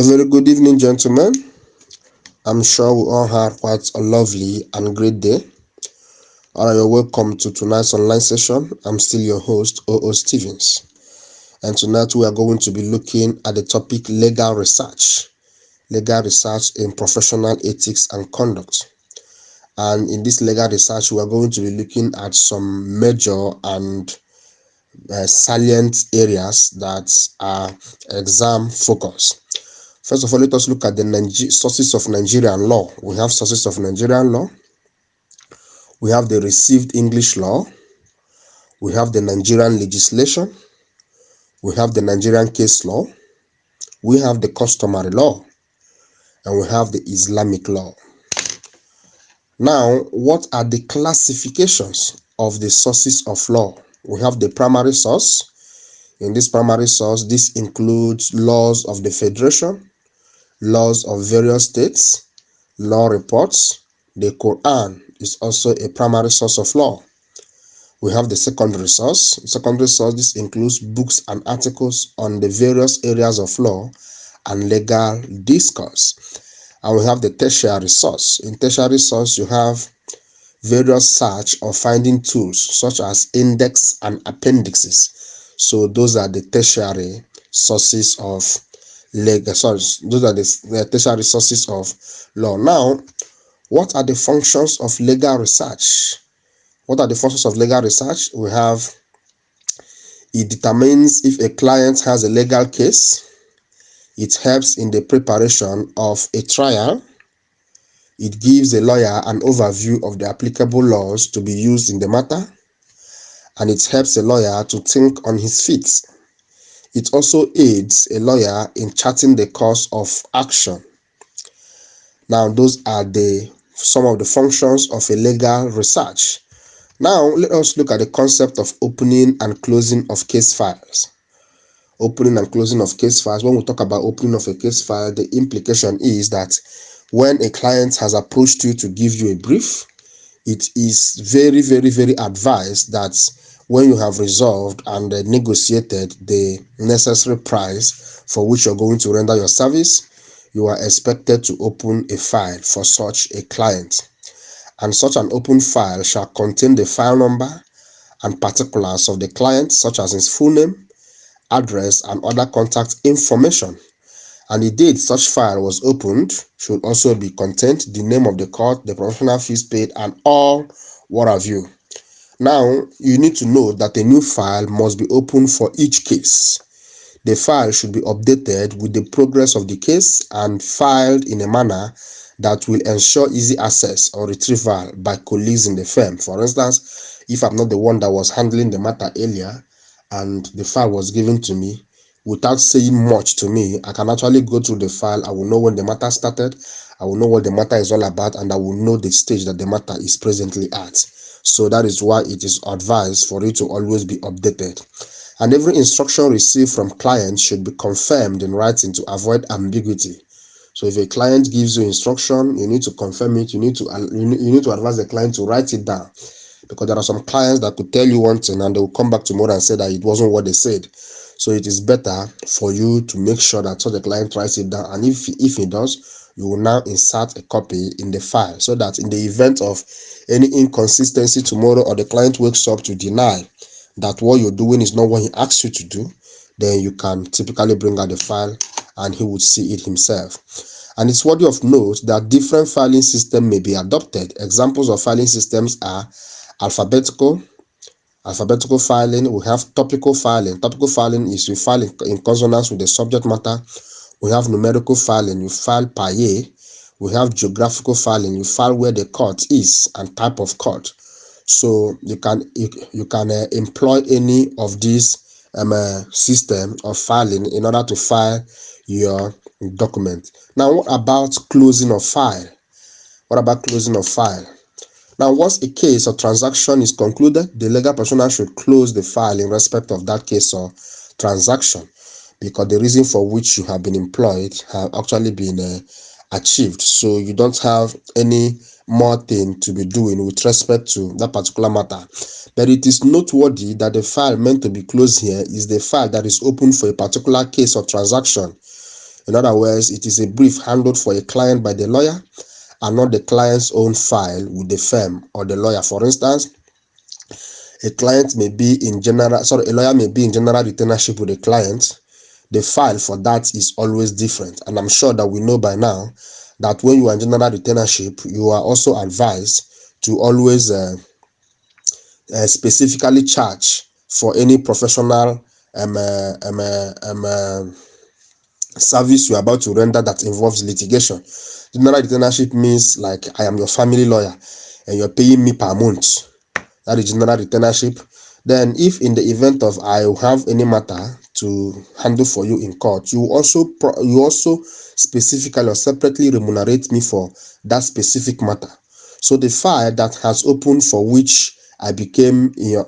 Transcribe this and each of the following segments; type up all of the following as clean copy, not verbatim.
A very good evening, gentlemen. I'm sure we all had quite a lovely and great day. All right, you're welcome to tonight's online session. I'm still your host, O.O. Stevens. And tonight we are going to be looking at the topic legal research in professional ethics and conduct. And in this legal research, we are going to be looking at some major and salient areas that are exam focused. First of all, let us look at the sources of Nigerian law. We have sources of Nigerian law. We have the received English law. We have the Nigerian legislation. We have the Nigerian case law. We have the customary law. And we have the Islamic law. Now, what are the classifications of the sources of law? We have the primary source. In this primary source, this includes laws of the federation, laws of various states, law reports. The Quran is also a primary source of law. We have the secondary source. Secondary source, this includes books and articles on the various areas of law and legal discourse. And we have the tertiary source. In tertiary source, you have various search or finding tools such as index and appendixes. So those are the tertiary sources of those are the tertiary sources of law. Now, what are the functions of legal research? What are the functions of legal research? We have, it determines if a client has a legal case. It helps in the preparation of a trial. It gives a lawyer an overview of the applicable laws to be used in the matter. And it helps a lawyer to think on his feet. It also aids a lawyer in charting the course of action. Now, those are some of the functions of a legal research. Now, let us look at the concept of opening and closing of case files. Opening and closing of case files. When we talk about opening of a case file, the implication is that when a client has approached you to give you a brief, it is very, very, very advised that when you have resolved and negotiated the necessary price for which you're going to render your service, you are expected to open a file for such a client. And such an open file shall contain the file number and particulars of the client, such as his full name, address, and other contact information. And the date such file was opened should also be contained the name of the court, the professional fees paid, and all what have you. Now, you need to know that a new file must be opened for each case. The file should be updated with the progress of the case and filed in a manner that will ensure easy access or retrieval by colleagues in the firm. For instance, if I'm not the one that was handling the matter earlier and the file was given to me, without saying much to me, I can actually go through the file. I will know when the matter started, I will know what the matter is all about, and I will know the stage that the matter is presently at. So that is why it is advised for it to always be updated. And every instruction received from clients should be confirmed in writing to avoid ambiguity. So if a client gives you instruction, you need to confirm it. You need to advise the client to write it down, because there are some clients that could tell you one thing and they will come back tomorrow and say that it wasn't what they said. So it is better for you to make sure that the client writes it down, and if he does, you will now insert a copy in the file, so that in the event of any inconsistency tomorrow, or the client wakes up to deny that what you're doing is not what he asked you to do, then you can typically bring out the file and he would see it himself. And it's worthy of note that different filing systems may be adopted. Examples of filing systems are alphabetical filing. We have topical filing. Topical filing is you file in consonance with the subject matter. We have numerical filing. You file per year. We have geographical filing. You file where the court is and type of court. So you can employ any of these system of filing in order to file your document. Now, what about closing of file? Now, once a case or transaction is concluded, the legal personnel should close the file in respect of that case or transaction, because the reason for which you have been employed have actually been achieved. So you don't have any more thing to be doing with respect to that particular matter. But it is noteworthy that the file meant to be closed here is the file that is open for a particular case or transaction. In other words, it is a brief handled for a client by the lawyer and not the client's own file with the firm or the lawyer. For instance, a lawyer may be in general retainership with a client. The file for that is always different. And I'm sure that we know by now that when you are in general retainership, you are also advised to always specifically charge for any professional um, uh, um, uh, um, uh, service you're about to render that involves litigation. General retainership means like I am your family lawyer and you're paying me per month. That is general retainership. Then if in the event of I have any matter to handle for you in court, you also specifically or separately remunerate me for that specific matter. So the file that has opened for which I came into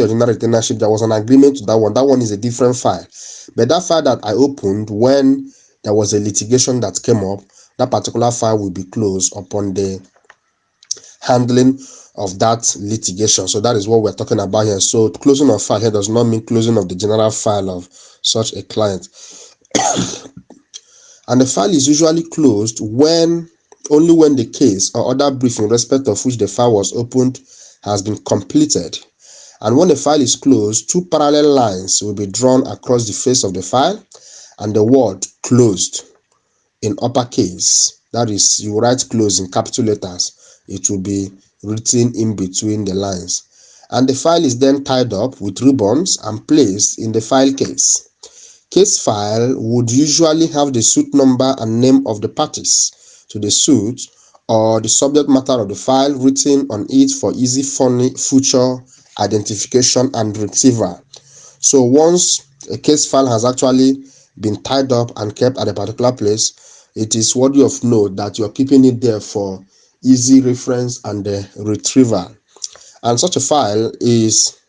a general retainership, there was an agreement to that one. That one is a different file. But that file that I opened when there was a litigation that came up, that particular file will be closed upon the handling of that litigation. So that is what we're talking about here. So closing of file here does not mean closing of the general file of such a client. And the file is usually closed only when the case or other brief in respect of which the file was opened has been completed. And when the file is closed, two parallel lines will be drawn across the face of the file and the word closed in uppercase. That is, you write close in capital letters. It will be written in between the lines. And the file is then tied up with ribbons and placed in the file case. Case file would usually have the suit number and name of the parties to the suit or the subject matter of the file written on it for easy future identification and retrieval. So once a case file has actually been tied up and kept at a particular place, it is worthy of note that you're keeping it there for easy reference and retrieval. And such a file is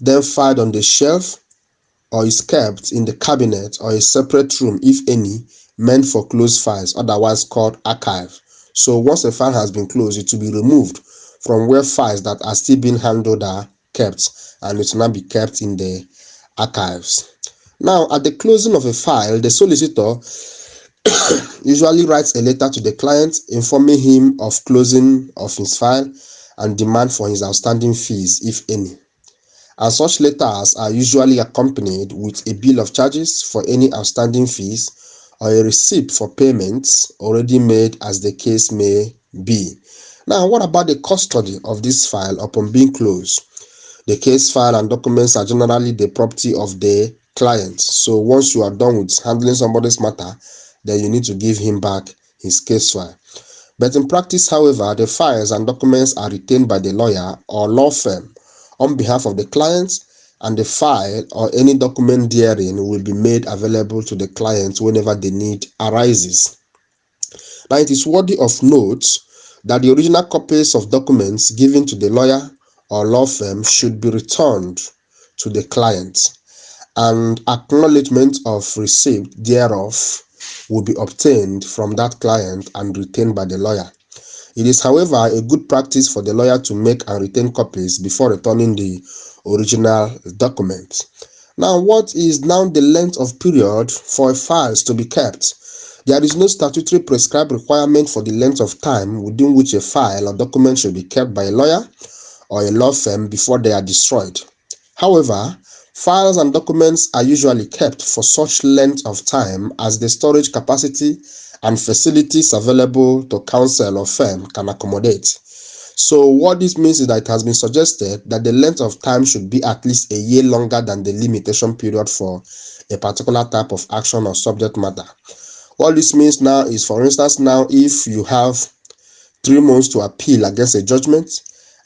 then filed on the shelf or is kept in the cabinet or a separate room, if any, meant for closed files, otherwise called archive. So once a file has been closed, it will be removed from where files that are still being handled are kept, and it will now be kept in the archives. Now, at the closing of a file, the solicitor usually writes a letter to the client informing him of closing of his file and demand for his outstanding fees, if any. And such letters are usually accompanied with a bill of charges for any outstanding fees or a receipt for payments already made, as the case may be. Now, what about the custody of this file upon being closed? The case file and documents are generally the property of the client. So once you are done with handling somebody's matter, then you need to give him back his case file. But in practice, however, the files and documents are retained by the lawyer or law firm on behalf of the client, and the file or any document therein will be made available to the client whenever the need arises. Now, it is worthy of note that the original copies of documents given to the lawyer or law firm should be returned to the client, and acknowledgement of receipt thereof will be obtained from that client and retained by the lawyer. It is, however, a good practice for the lawyer to make and retain copies before returning the original documents. Now, what is now the length of period for files to be kept? There is no statutory prescribed requirement for the length of time within which a file or document should be kept by a lawyer or a law firm before they are destroyed. However, files and documents are usually kept for such length of time as the storage capacity and facilities available to counsel or firm can accommodate. So what this means is that it has been suggested that the length of time should be at least a year longer than the limitation period for a particular type of action or subject matter. What this means now is, for instance, now if you have 3 months to appeal against a judgment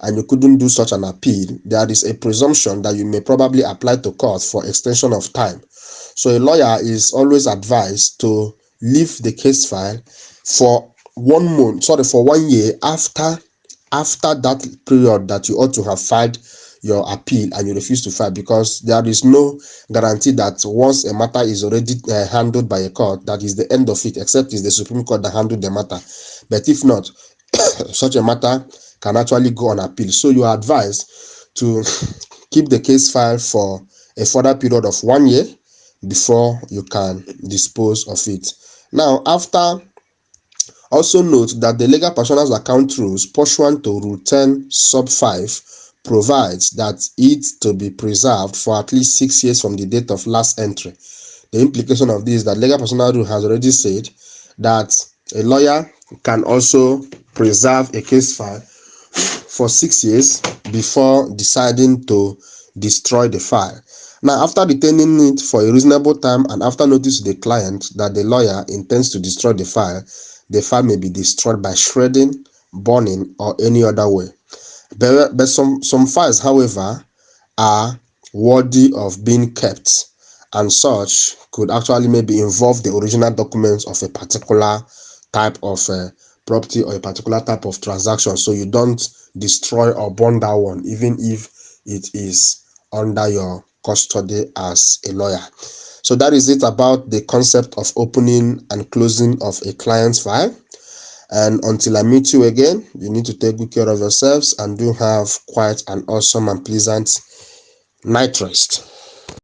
and you couldn't do such an appeal, there is a presumption that you may probably apply to court for extension of time. So a lawyer is always advised to leave the case file for 1 year after that period that you ought to have filed your appeal and you refuse to file, because there is no guarantee that once a matter is already handled by a court, that is the end of it, except it's the Supreme Court that handled the matter. But if not, such a matter can actually go on appeal. So you are advised to keep the case file for a further period of 1 year before you can dispose of it. Now, also note that the legal personal's account rules pursuant to Rule 10 sub 5 provides that it to be preserved for at least 6 years from the date of last entry. The implication of this is that legal personal rule has already said that a lawyer can also preserve a case file for 6 years before deciding to destroy the file. Now, after retaining it for a reasonable time and after notice to the client that the lawyer intends to destroy the file may be destroyed by shredding, burning, or any other way. But some files, however, are worthy of being kept, and such could actually maybe involve the original documents of a particular type of property or a particular type of transaction. So you don't destroy or burn that one, even if it is under your custody as a lawyer. So that is it about the concept of opening and closing of a client's file. And until I meet you again, you need to take good care of yourselves and do have quite an awesome and pleasant night rest.